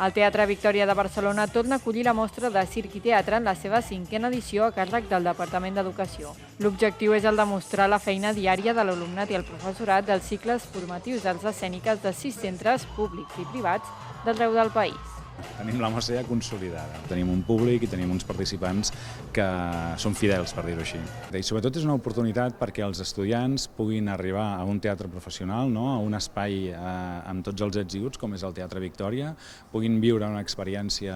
El Teatre Victòria de Barcelona torna a acollir la mostra de circ i teatre en la seva 5a edició a càrrec del Departament d'Educació. L'objectiu és el de mostrar la feina diària de l'alumnat i el professorat dels cicles formatius d'arts escèniques de 6 centres públics i privats d'arreu del país. Tenim la mostra ja consolidada. Tenim un públic i tenim uns participants que són fidels, per dir-ho així. I sobretot és una oportunitat perquè els estudiants puguin arribar a un teatre professional, a un espai amb tots els ets i uts, com és el Teatre Victòria, puguin viure una experiència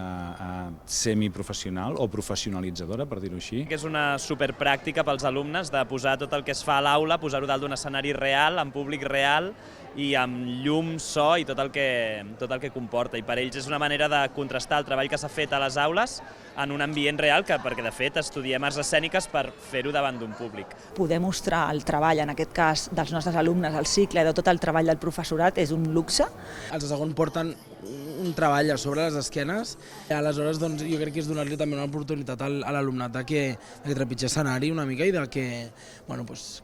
semiprofessional o professionalitzadora, per dir-ho així. És una superpràctica pels alumnes de posar tot el que es fa a l'aula, posar-ho dalt d'un escenari real, en públic real, i amb llum, so i tot el que comporta. I per ells és una manera de contrastar el treball que s'ha fet a les aules en un ambient real, perquè de fet estudiem arts escèniques per fer-ho davant d'un públic. Poder mostrar el treball, en aquest cas, dels nostres alumnes, el cicle, de tot el treball del professorat, és un luxe. Els de segon porten un treball a sobre les esquenes, i aleshores jo crec que és donar-li també una oportunitat a l'alumnat de que trepitgi escenari una mica i de que,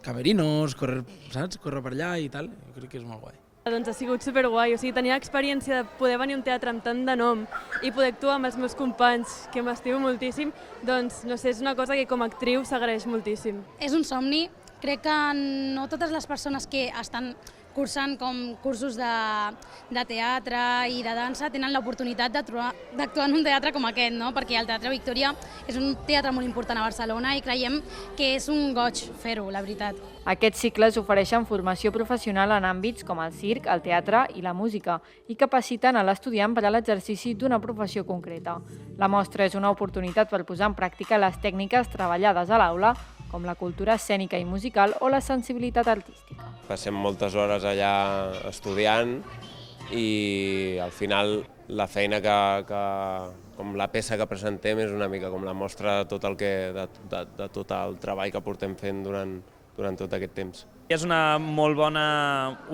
camerinos, córrer per allà i tal, jo crec que és molt guai. Doncs ha sigut superguai, tenia l'experiència de poder venir a un teatre amb tant de nom i poder actuar amb els meus companys, que m'estimo moltíssim, doncs no sé, és una cosa que com a actriu s'agraeix moltíssim. És un somni, crec que no totes les persones que estan cursant com cursos de teatre i de dansa tenen l'oportunitat d'actuar en un teatre com aquest, perquè el Teatre Victòria és un teatre molt important a Barcelona i creiem que és un goig fer-ho, la veritat. Aquests cicles ofereixen formació professional en àmbits com el circ, el teatre i la música i capaciten a l'estudiant per a l'exercici d'una professió concreta. La mostra és una oportunitat per posar en pràctica les tècniques treballades a l'aula, com la cultura escènica i musical o la sensibilitat artística. Passem moltes hores allà estudiant i al final la feina com la peça que presentem és una mica com la mostra de tot el treball que portem fent durant tot aquest temps. És una molt bona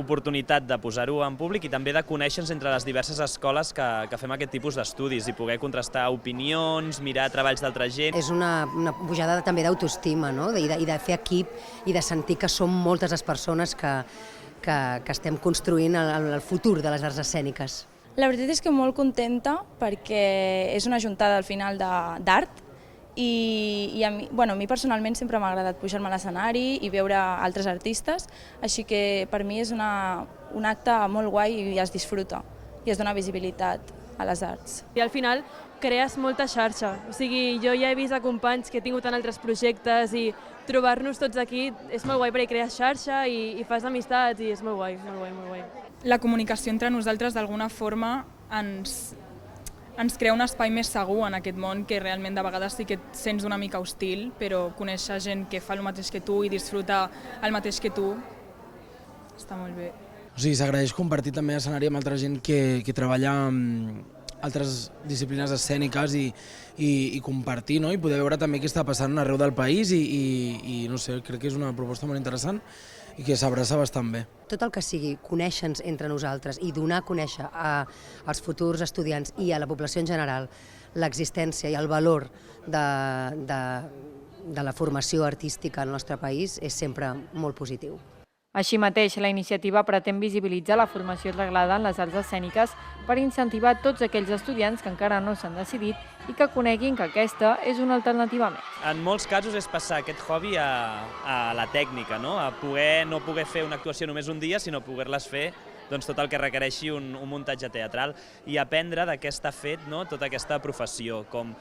oportunitat de posar-ho en públic i també de conèixer-nos entre les diverses escoles que fem aquest tipus d'estudis i poder contrastar opinions, mirar treballs d'altra gent. És una pujada també d'autoestima, i de fer equip i de sentir que som moltes les persones que estem construint el futur de les arts escèniques. La veritat és que molt contenta perquè és una juntada al final d'art i a mi personalment sempre m'ha agradat pujar-me a l'escenari i veure altres artistes, així que per mi és un acte molt guai i es disfruta i es dona visibilitat a les arts. I al final crees molta xarxa, jo ja he vist a companys que he tingut en altres projectes i trobar-nos tots aquí és molt guai perquè crees xarxa i fas amistats i és molt guai, molt guai, molt guai. La comunicació entre nosaltres d'alguna forma ens crea un espai més segur en aquest món que realment de vegades sí que et sents una mica hostil, però conèixer gent que fa el mateix que tu i disfruta el mateix que tu està molt bé. S'agraeix compartir també escenari amb altra gent que treballa amb altres disciplines escèniques i compartir i poder veure també què està passant arreu del país i no sé, crec que és una proposta molt interessant i que s'abraça bastant bé. Tot el que sigui conèixer-nos entre nosaltres i donar a conèixer als futurs estudiants i a la població en general l'existència i el valor de la formació artística al nostre país és sempre molt positiu. Així mateix, la iniciativa pretén visibilitzar la formació reglada en les arts escèniques per incentivar tots aquells estudiants que encara no s'han decidit i que coneguin que aquesta és una alternativa més. En molts casos és passar aquest hobby a la tècnica, a poder no poder fer una actuació només un dia, sinó poder-les fer tot el que requereixi un muntatge teatral i aprendre de què està fet tota aquesta professió, com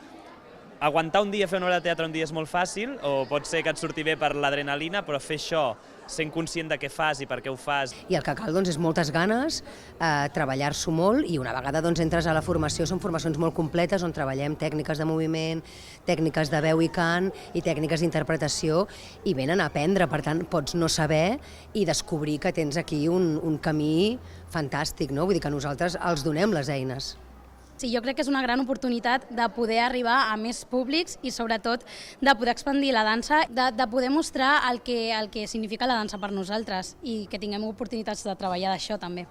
aguantar un dia, fer una obra de teatre un dia és molt fàcil, o pot ser que et surti bé per l'adrenalina, però fer això sent conscient de què fas i per què ho fas. I el que cal és moltes ganes, treballar-s'ho molt i una vegada entres a la formació són formacions molt completes on treballem tècniques de moviment, tècniques de veu i cant i tècniques d'interpretació i venen a aprendre, per tant pots no saber i descobrir que tens aquí un camí fantàstic, vull dir que nosaltres els donem les eines. Sí, jo crec que és una gran oportunitat de poder arribar a més públics i sobretot de poder expandir la dansa, de poder mostrar el que significa la dansa per nosaltres i que tinguem oportunitats de treballar d'això també.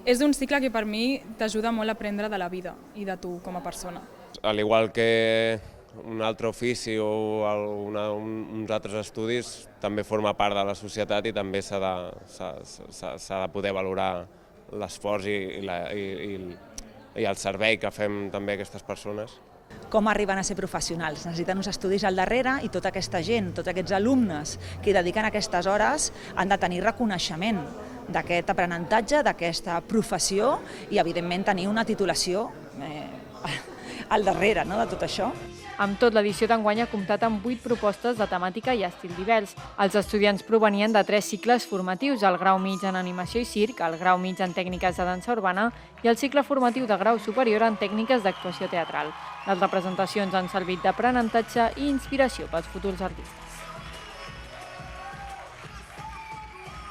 És un cicle que per mi t'ajuda molt a aprendre de la vida i de tu com a persona. Al igual que un altre ofici o uns altres estudis, també forma part de la societat i també s'ha de poder valorar l'esforç i el servei que fem també a aquestes persones. Com arriben a ser professionals? Necessiten uns estudis al darrere i tota aquesta gent, tots aquests alumnes que dediquen aquestes hores han de tenir reconeixement d'aquest aprenentatge, d'aquesta professió i, evidentment, tenir una titulació al darrere de tot això. Amb tot, l'edició d'enguany ha comptat amb 8 propostes de temàtica i estil divers. Els estudiants provenien de 3 cicles formatius, el grau mig en animació i circ, el grau mig en tècniques de dansa urbana i el cicle formatiu de grau superior en tècniques d'actuació teatral. Les representacions han servit d'aprenentatge i inspiració pels futurs artistes.